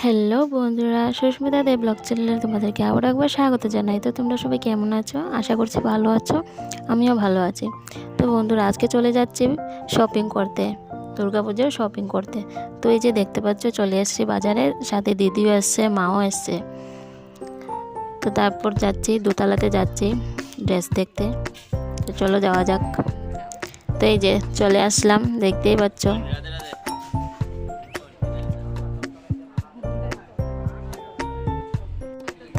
Hello বন্ধুরা, সুস্মিতা দেব blog চ্যানেলে তোমাদেরকে আবার একবার স্বাগত জানাই। তো তোমরা সবাই কেমন আছো? আশা করছি ভালো আছো, আমিও ভালো আছি। তো বন্ধুরা, আজকে চলে যাচ্ছি শপিং করতে, দুর্গাপুজোর শপিং করতে। তো এই যে দেখতে পাচ্ছ, চলে এসেছি বাজারে, সাথে দিদিও এসছে, মাও এসছে। তো তারপর যাচ্ছি, দোতলাতে যাচ্ছি ড্রেস দেখতে। তো চলো যাওয়া যাক। তো এই যে চলে আসলাম, দেখতেই পাচ্ছ।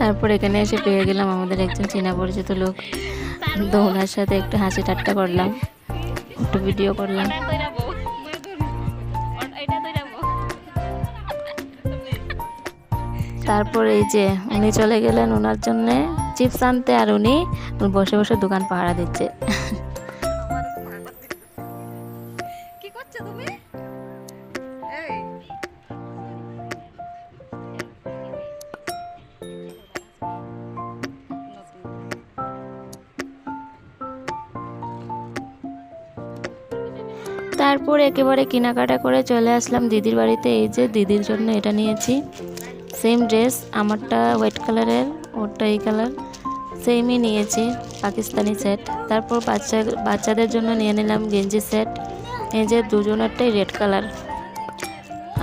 তারপর এখানে এসে পেয়ে গেলাম আমাদের একজন চেনা পরিচিত লোক। তো ওনার সাথে একটু হাসি ঠাট্টা করলাম, একটু ভিডিও করলাম। তারপর এই যে উনি চলে গেলেন ওনার জন্যে চিপস আনতে, আর উনি বসে বসে দোকান পাহারা দিচ্ছে। কি করছো তুমি? তারপর একেবারে কেনাকাটা করে চলে আসলাম দিদির বাড়িতে। এই যে দিদির জন্য এটা নিয়েছি, সেম ড্রেস, আমারটা হোয়াইট কালারের, ওরটা এই কালার, সেমই নিয়েছি, পাকিস্তানি সেট। তারপর বাচ্চাদের জন্য নিয়ে নিলাম গেঞ্জি সেট। এই যে দুজনেরটাই রেড কালার।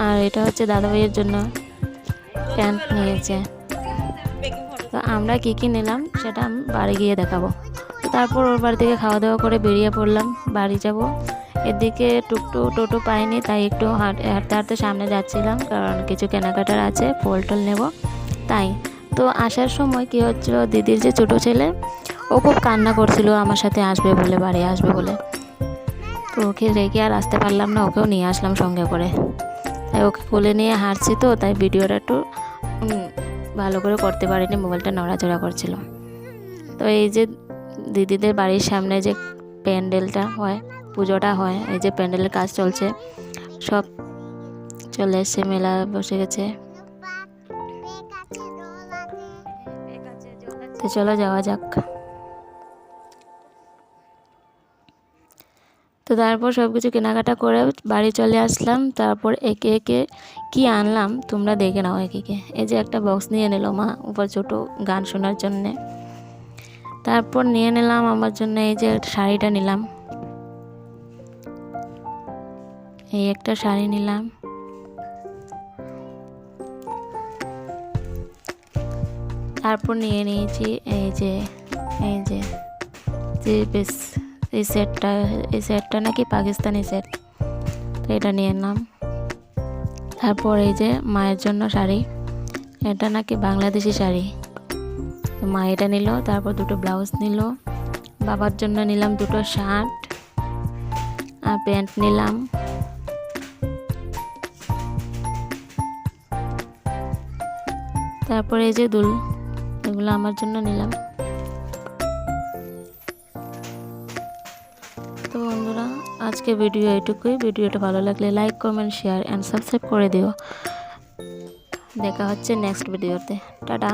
আর এটা হচ্ছে দাদাভাইয়ের জন্য প্যান্ট নিয়েছে। তো আমরা কী কী নিলাম সেটা আমি বাড়ি গিয়ে দেখাবো। তারপর ওর বাড়ি থেকে খাওয়া দাওয়া করে বেরিয়ে পড়লাম, বাড়ি যাব। এদিকে টোটো পাইনি, তাই একটু হাঁটতে হাঁটতে সামনে যাচ্ছিলাম, কারণ কিছু কেনাকাটার আছে, ফল টল নেব তাই। তো আসার সময় কী হচ্ছিলো, দিদির যে ছোটো ছেলে, ও খুব কান্না করছিল আমার সাথে আসবে বলে, বাড়ি আসবে বলে। তো ওকে রেখে আর আসতে পারলাম না, ওকেও নিয়ে আসলাম সঙ্গে করে। তাই ওকে কোলে নিয়ে হাঁটছি, তো তাই ভিডিওটা একটু ভালো করে করতে পারিনি, মোবাইলটা নড়াচড়া করছিল। তো এই যে দিদিদের বাড়ির সামনে যে প্যান্ডেলটা হয়, পুজোটা হয়, এই যে প্যান্ডেলের কাজ চলছে, সব চলে এসছে, মেলা বসে গেছে। তো চলো যাওয়া যাক। তো তারপর সব কিছু কেনাকাটা করে বাড়ি চলে আসলাম। তারপর একে একে কি আনলাম তোমরা দেখে নাও একে একে। এই যে একটা বক্স নিয়ে নিল মা, উপর ছোটো গান শোনার জন্যে। তারপর নিয়ে নিলাম আমার জন্য এই যে শাড়িটা নিলাম, এই একটা শাড়ি নিলাম। তারপর নিয়ে নিয়েছি এই যে বেশ এই সেটটা নাকি পাকিস্তানি সেট, তো এটা নিয়ে নিলাম। তারপর এই যে মায়ের জন্য শাড়ি, এটা নাকি বাংলাদেশি শাড়ি, তো মা এটা নিল। তারপর দুটো ব্লাউজ নিল। বাবার জন্য নিলাম দুটো শার্ট আর প্যান্ট নিলাম। তারপরে এই যে দুল, এগুলো আমার জন্য নিলাম। তো বন্ধুরা, আজকে ভিডিও এটুকুই। ভিডিওটা ভালো লাগলে like, comment, share and subscribe করে দিও। দেখা হচ্ছে নেক্সট ভিডিওতে। টাটা।